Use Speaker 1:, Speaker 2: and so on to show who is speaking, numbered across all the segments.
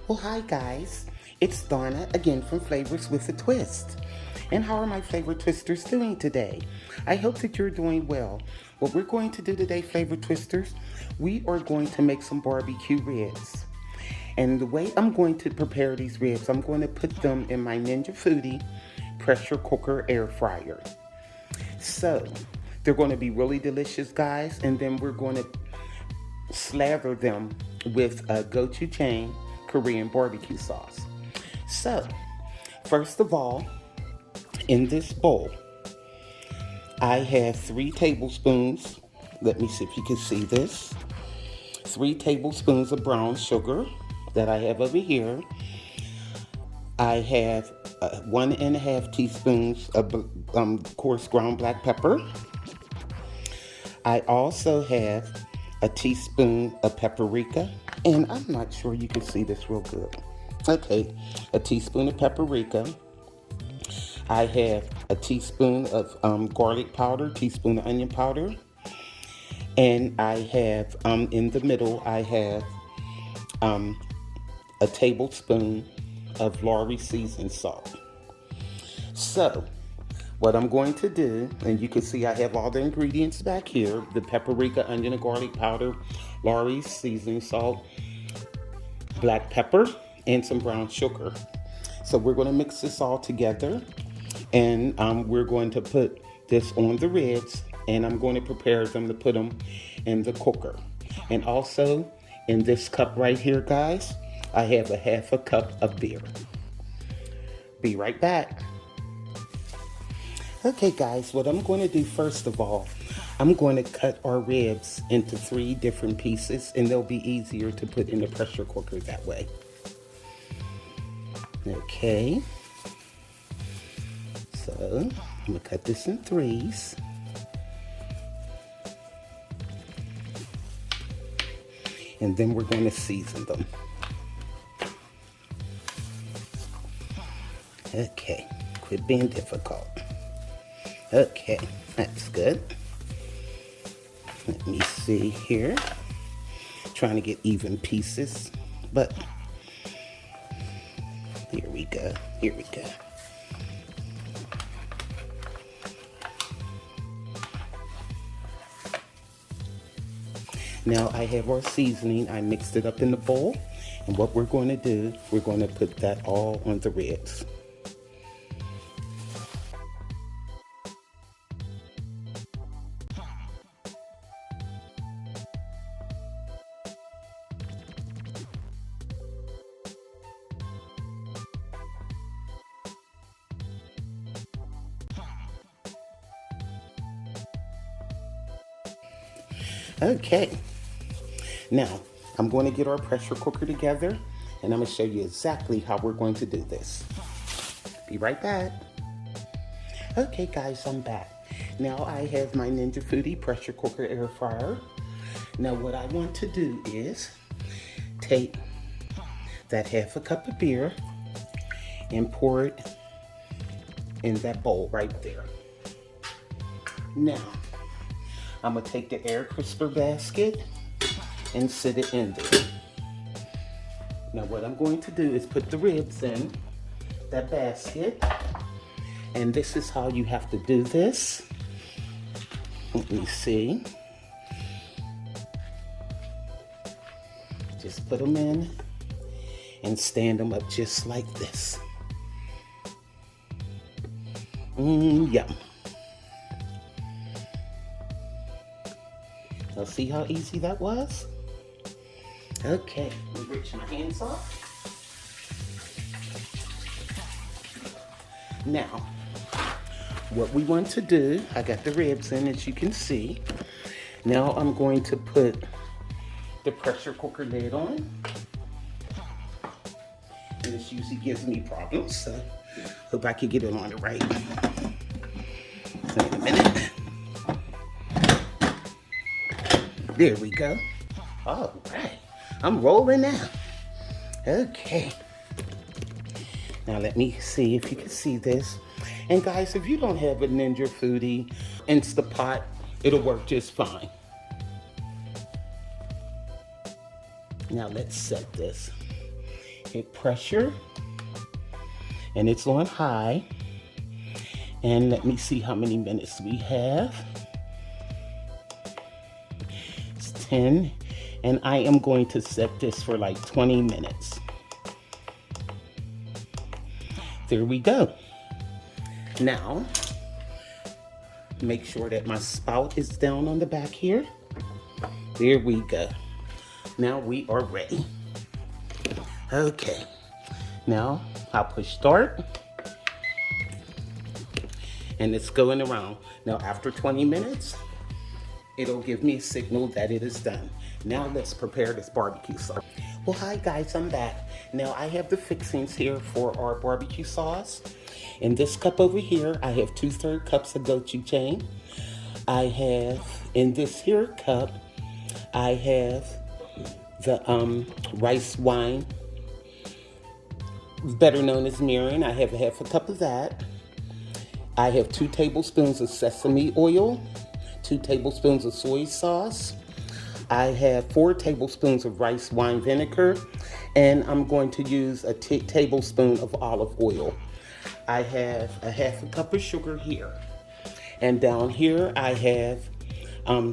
Speaker 1: Well, hi guys, it's Donna again from Flavors with a Twist. And how are my flavor twisters doing today? I hope that you're doing well. What we're going to do today, flavor twisters, we are going to make some barbecue ribs. And the way I'm going to prepare these ribs, I'm going to put them in my Ninja Foodi pressure cooker air fryer. So, they're going to be really delicious, guys, and then we're going to slather them with a Gochujang Korean barbecue sauce. So, first of all, in this bowl, I have 3 tablespoons. Let me see if you can see this. 3 tablespoons of brown sugar that I have over here. I have 1.5 teaspoons of coarse ground black pepper. I also have a teaspoon of paprika, and I'm not sure you can see this real good. Okay, a teaspoon of paprika. I have a teaspoon of garlic powder, teaspoon of onion powder, and I have in the middle I have a tablespoon of Lawry seasoned salt. So, what I'm going to do, and you can see I have all the ingredients back here, the paprika, onion, and garlic powder, Lawry seasoning salt, black pepper, and some brown sugar. So we're going to mix this all together, and we're going to put this on the ribs, and I'm going to prepare them to put them in the cooker. And also, in this cup right here, guys, I have a 1/2 cup of beer. Be right back. Okay guys, what I'm going to do first of all, I'm going to cut our ribs into 3 different pieces, and they'll be easier to put in the pressure cooker that way. Okay. So, I'm going to cut this in 3s. And then we're going to season them. Okay, quit being difficult. Okay, that's good. Let me see here. Trying to get even pieces, but here we go. Here we go. Now I have our seasoning. I mixed it up in the bowl, and what we're going to do, we're going to put that all on the ribs. Okay, now I'm going to get our pressure cooker together, and I'm going to show you exactly how we're going to do this. Be right back. Okay guys, I'm back. Now I have my Ninja Foodi pressure cooker air fryer. Now what I want to do is take that 1/2 cup of beer and pour it in that bowl right there. Now, I'm going to take the air crisper basket and sit it in there. Now what I'm going to do is put the ribs in that basket. And this is how you have to do this. Let me see. Just put them in and stand them up just like this. Yum. Now see how easy that was? Okay, let me rinse my hands off. Now, what we want to do, I got the ribs in as you can see. Now I'm going to put the pressure cooker lid on. And this usually gives me problems, so hope I can get it on it right. So in a minute. There we go. All right, I'm rolling now. Okay. Now let me see if you can see this. And guys, if you don't have a Ninja Foodi Instapot, it'll work just fine. Now let's set this. hit pressure, and it's on high. And let me see how many minutes we have. It's 10, and I am going to set this for like 20 minutes. There we go. Now, make sure that my spout is down on the back here. There we go. Now we are ready. Okay, now I'll push start. And it's going around. Now after 20 minutes, it'll give me a signal that it is done. Now let's prepare this barbecue sauce. Well, hi guys, I'm back. Now I have the fixings here for our barbecue sauce. In this cup over here, I have 2/3 cups of gochujang. I have, in this here cup, I have the rice wine, better known as Mirin. I have 1/2 cup of that. I have 2 tablespoons of sesame oil, 2 tablespoons of soy sauce. I have 4 tablespoons of rice wine vinegar, and I'm going to use a tablespoon of olive oil. I have 1/2 cup of sugar here. And down here I have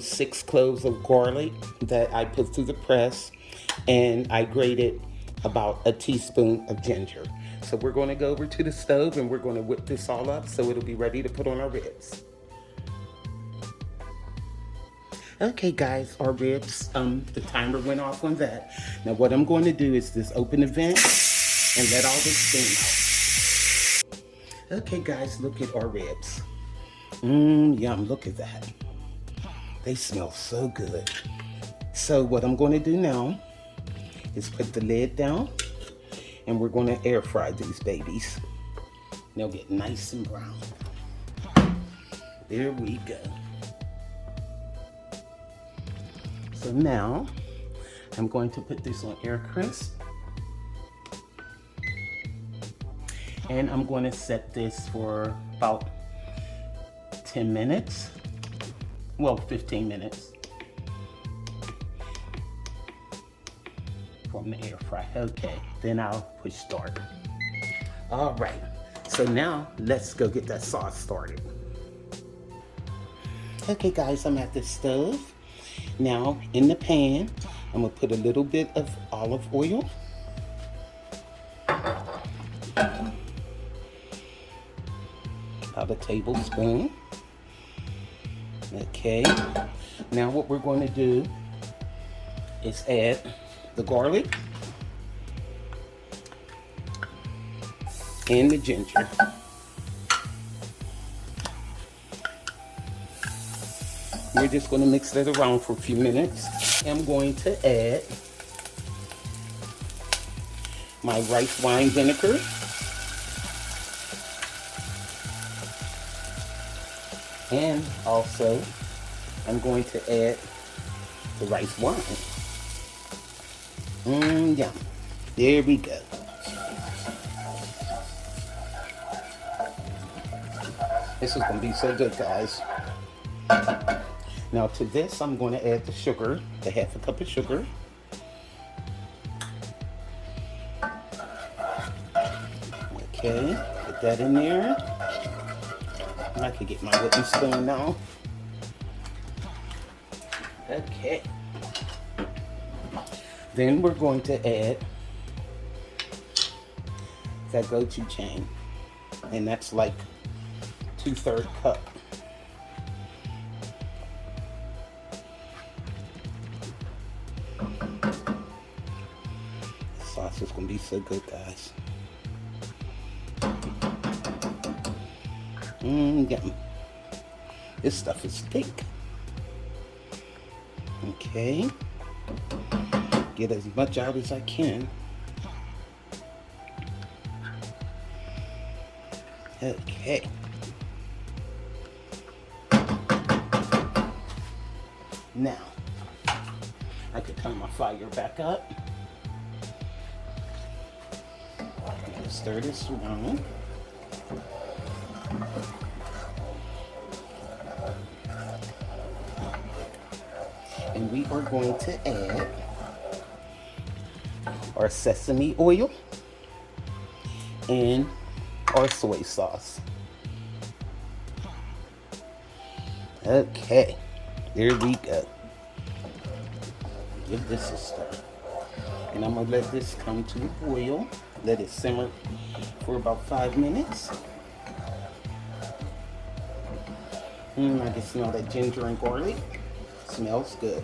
Speaker 1: 6 cloves of garlic that I put through the press, and I grated about a teaspoon of ginger. So we're going to go over to the stove and we're going to whip this all up so it'll be ready to put on our ribs. Okay guys, our ribs, the timer went off on that. Now what I'm going to do is just open the vent and let all this steam out. Okay guys, look at our ribs. Yum, look at that. They smell so good. So what I'm going to do now is put the lid down, and we're going to air fry these babies. They'll get nice and brown. There we go. So now I'm going to put this on air crisp, and I'm going to set this for about 10 minutes. Well, 15 minutes from the air fry. Okay, then I'll push start. All right, so now let's go get that sauce started. Okay guys, I'm at the stove. Now in the pan, I'm gonna put a little bit of olive oil. About a tablespoon. Okay, now what we're going to do is add the garlic and the ginger. We're just going to mix that around for a few minutes. I'm going to add my rice wine vinegar. And also, I'm going to add the rice wine. Yum. There we go. This is going to be so good, guys. Now to this, I'm going to add the sugar, the 1/2 cup of sugar. Okay, put that in there. I can get my wooden spoon now. Okay. Then we're going to add that gochujang, and that's like 2/3 cup. The sauce is gonna be so good, guys. Yum. This stuff is thick. Okay. Get as much out as I can. Okay. Now, I can turn my fire back up. I'm gonna stir this around. And we are going to add our sesame oil. and our soy sauce. Okay, there we go. Give this a stir. And I'm gonna let this come to a boil. Let it simmer for about 5 minutes. I can smell that ginger and garlic. Smells good.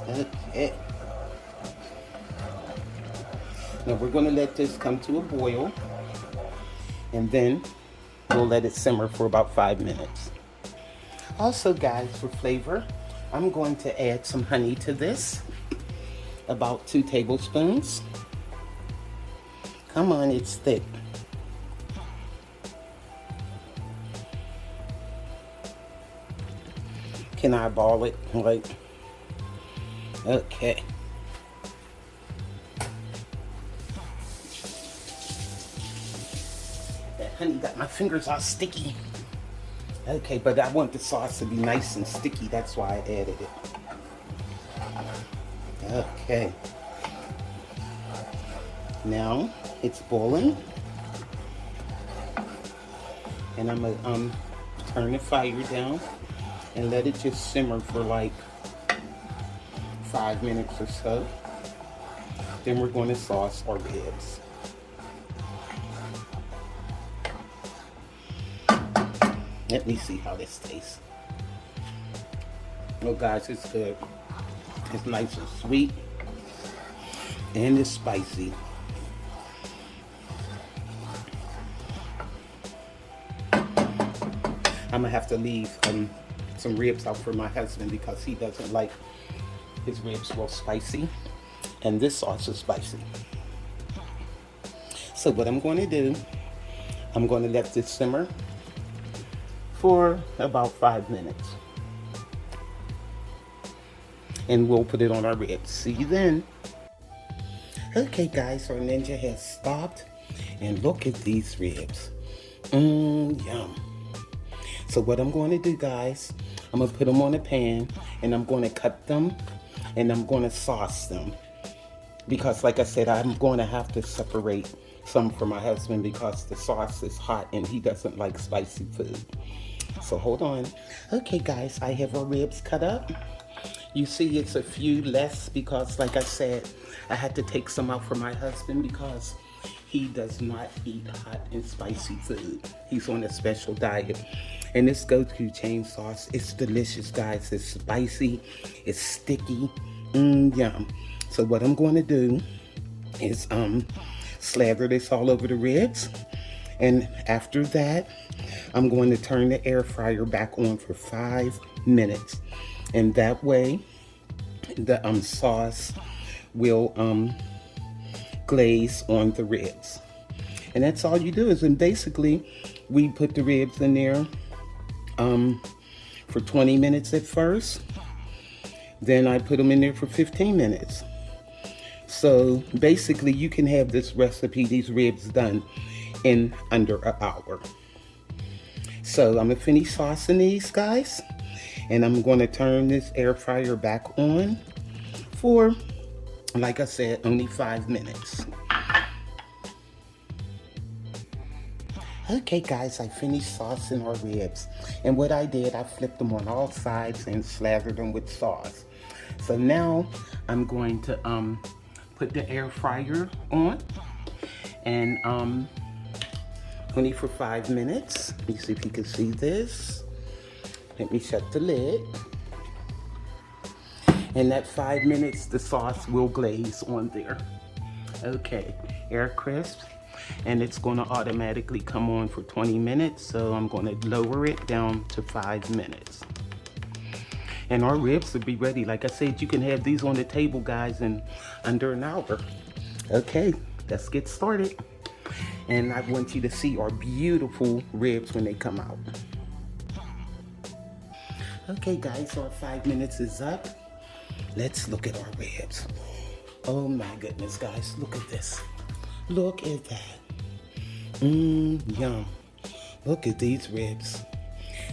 Speaker 1: Okay. Now we're gonna let this come to a boil, and then we'll let it simmer for about 5 minutes. Also, guys, for flavor, I'm going to add some honey to this. About 2 tablespoons. Come on, it's thick. Can I ball it? Like, okay. That honey got my fingers all sticky. Okay, but I want the sauce to be nice and sticky. That's why I added it. Okay. Now it's boiling. And I'm gonna turn the fire down and let it just simmer for like 5 minutes or so. Then we're going to sauce our ribs. Let me see how this tastes. Oh guys, it's good. It's nice and sweet, and it's spicy. I'm gonna have to leave some ribs out for my husband because he doesn't like his ribs real spicy, and this sauce is spicy. So what I'm going to do, I'm going to let this simmer for about 5 minutes, and we'll put it on our ribs. See you then. Okay guys, our ninja has stopped, and look at these ribs. Yum. So what I'm going to do, guys, I'm going to put them on a pan, and I'm going to cut them, and I'm going to sauce them. Because like I said, I'm going to have to separate some for my husband because the sauce is hot and he doesn't like spicy food. So hold on. Okay guys, I have our ribs cut up. You see it's a few less because like I said, I had to take some out for my husband because he does not eat hot and spicy food. He's on a special diet. And this gochujang sauce, it's delicious, guys. It's spicy, it's sticky, yum. So what I'm going to do is slather this all over the ribs. And after that, I'm going to turn the air fryer back on for 5 minutes. And that way, the sauce will glaze on the ribs. And that's all you do is, and basically, we put the ribs in there for 20 minutes at first. Then I put them in there for 15 minutes. So basically, you can have this recipe, these ribs done in under an hour. So I'm gonna finish saucing these guys, and I'm gonna turn this air fryer back on for, like I said, only 5 minutes. Okay guys, I finished saucing our ribs, and what I did, I flipped them on all sides and slathered them with sauce. So now I'm going to put the air fryer on, and only for 5 minutes. Let me see if you can see this. Let me shut the lid. In that 5 minutes, the sauce will glaze on there. Okay, air crisp, and it's gonna automatically come on for 20 minutes, so I'm gonna lower it down to 5 minutes. And our ribs will be ready. Like I said, you can have these on the table, guys, in under an hour. Okay, let's get started. And I want you to see our beautiful ribs when they come out. Okay guys, our 5 minutes is up. Let's look at our ribs. Oh my goodness, guys, look at this. Look at that. Yum. Look at these ribs.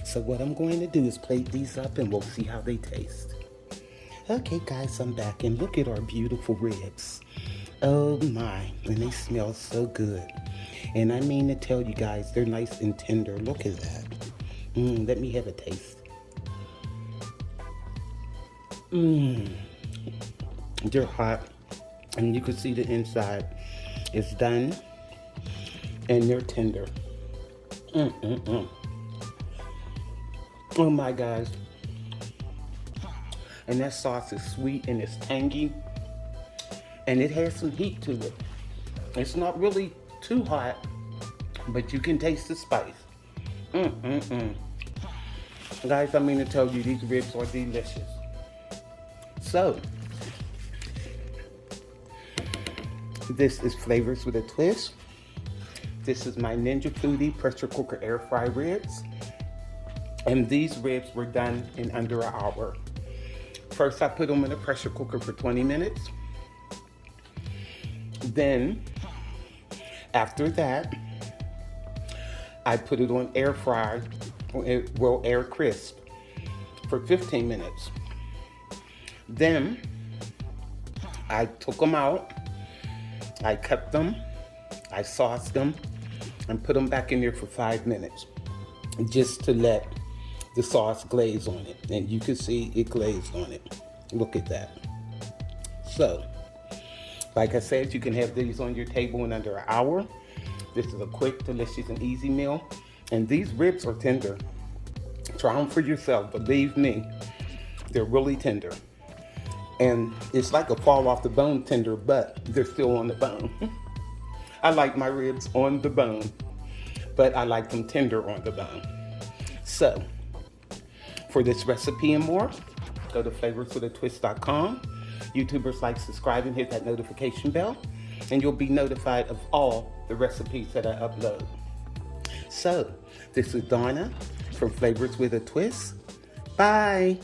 Speaker 1: So what I'm going to do is plate these up and we'll see how they taste. Okay, guys, I'm back, and look at our beautiful ribs. Oh my, and they smell so good. And I mean to tell you guys, they're nice and tender. Look at that. Let me have a taste. They're hot, and you can see the inside is done, and they're tender. Oh my guys. And that sauce is sweet and it's tangy, and it has some heat to it. It's not really too hot, but you can taste the spice. Guys, I mean to tell you, these ribs are delicious. So, this is Flavors with a Twist. This is my Ninja Foodi pressure cooker air fry ribs. And these ribs were done in under an hour. First, I put them in a pressure cooker for 20 minutes. Then, after that, I put it on air fry, well, air crisp, for 15 minutes. Then, I took them out, I cut them, I sauced them, and put them back in there for 5 minutes, just to let the sauce glaze on it. And you can see it glazed on it. Look at that. So, like I said, you can have these on your table in under an hour. This is a quick, delicious, and easy meal. And these ribs are tender. Try them for yourself. Believe me, they're really tender. And it's like a fall off the bone tender, but they're still on the bone. I like my ribs on the bone, but I like them tender on the bone. So, for this recipe and more, go to flavorswithatwist.com. YouTubers, like, subscribe, and hit that notification bell, and you'll be notified of all the recipes that I upload. So, this is Donna from Flavors with a Twist. Bye.